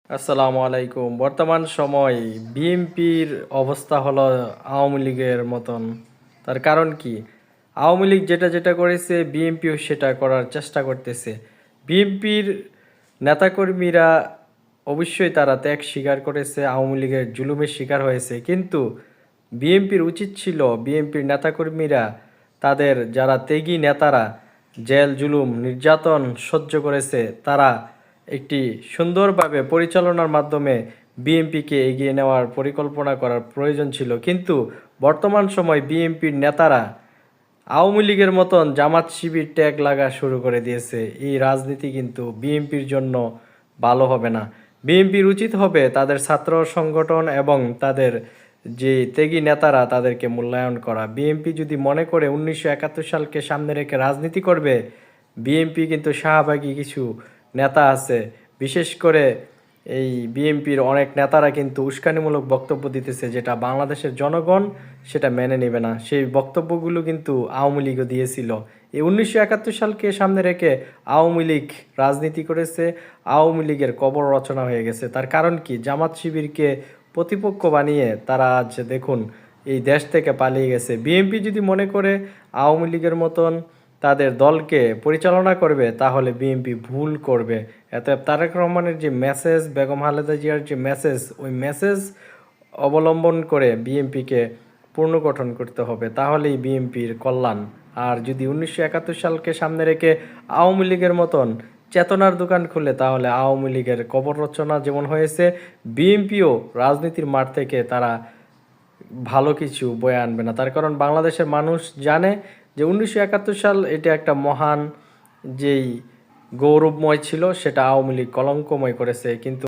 আসসালামু আলাইকুম। বর্তমান সময় বিএনপির অবস্থা হলো আওয়ামী লীগের মতন। তার কারণ কি? আওয়ামী লীগ যেটা করেছে বিএনপিও সেটা করার চেষ্টা করতেছে। বিএনপির নেতাকর্মীরা অবশ্যই তারা ত্যাগ স্বীকার করেছে, আওয়ামী লীগের জুলুমের শিকার হয়েছে। কিন্তু বিএনপির উচিত ছিল বিএনপির নেতাকর্মীরা তাদের যারা ত্যাগী নেতারা জেল জুলুম নির্যাতন সহ্য করেছে তারা একটি সুন্দরভাবে পরিচালনার মাধ্যমে বিএনপিকে এগিয়ে নেওয়ার পরিকল্পনা করার প্রয়োজন ছিল। কিন্তু বর্তমান সময় বিএনপির নেতারা আওয়ামী লীগের মতন জামাত শিবির ট্যাগ লাগা শুরু করে দিয়েছে। এই রাজনীতি কিন্তু বিএনপির জন্য ভালো হবে না। বিএনপির উচিত হবে তাদের ছাত্র সংগঠন এবং তাদের যে ত্যাগী নেতারা তাদেরকে মূল্যায়ন করা। বিএনপি যদি মনে করে 1971 সালকে সামনে রেখে রাজনীতি করবে, বিএনপি কিন্তু শাহবাগী কিছু নেতা আছে, বিশেষ করে এই বিএনপির অনেক নেতারা কিন্তু উস্কানিমূলক বক্তব্য দিতেছে, যেটা বাংলাদেশের জনগণ সেটা মেনে নেবে না। সেই বক্তব্যগুলো কিন্তু আওয়ামী লীগও দিয়েছিল। এই 1971 সালকে সামনে রেখে আওয়ামী লীগ রাজনীতি করেছে, আওয়ামী লীগের কবর রচনা হয়ে গেছে। তার কারণ কি? জামাত শিবিরকে প্রতিপক্ষ বানিয়ে তারা আজ দেখুন এই দেশ থেকে পালিয়ে গেছে। বিএনপি যদি মনে করে আওয়ামী লীগের মতন তাদের দলকে পরিচালনা করবে, তাহলে বিএনপি ভুল করবে। এতে তারেক রহমানের যে মেসেজ, বেগম খালেদা জিয়ার যে মেসেজ, ওই মেসেজ অবলম্বন করে বিএনপিকে পুনর্গঠন করতে হবে, তাহলেই বিএনপির কল্যাণ। আর যদি 1971 সালকে সামনে রেখে আওয়ামী লীগের মতন চেতনার দোকান খুলে, তাহলে আওয়ামী লীগের কবর রচনা যেমন হয়েছে, বিএনপিও রাজনীতির মাঠ থেকে তারা ভালো কিছু বয়ে আনবে না। তার কারণ বাংলাদেশের মানুষ জানে যে 1971 সাল এটা একটা মহান যেই গৌরবময় ছিল, সেটা আওয়ামী লীগ কলঙ্কময় করেছে। কিন্তু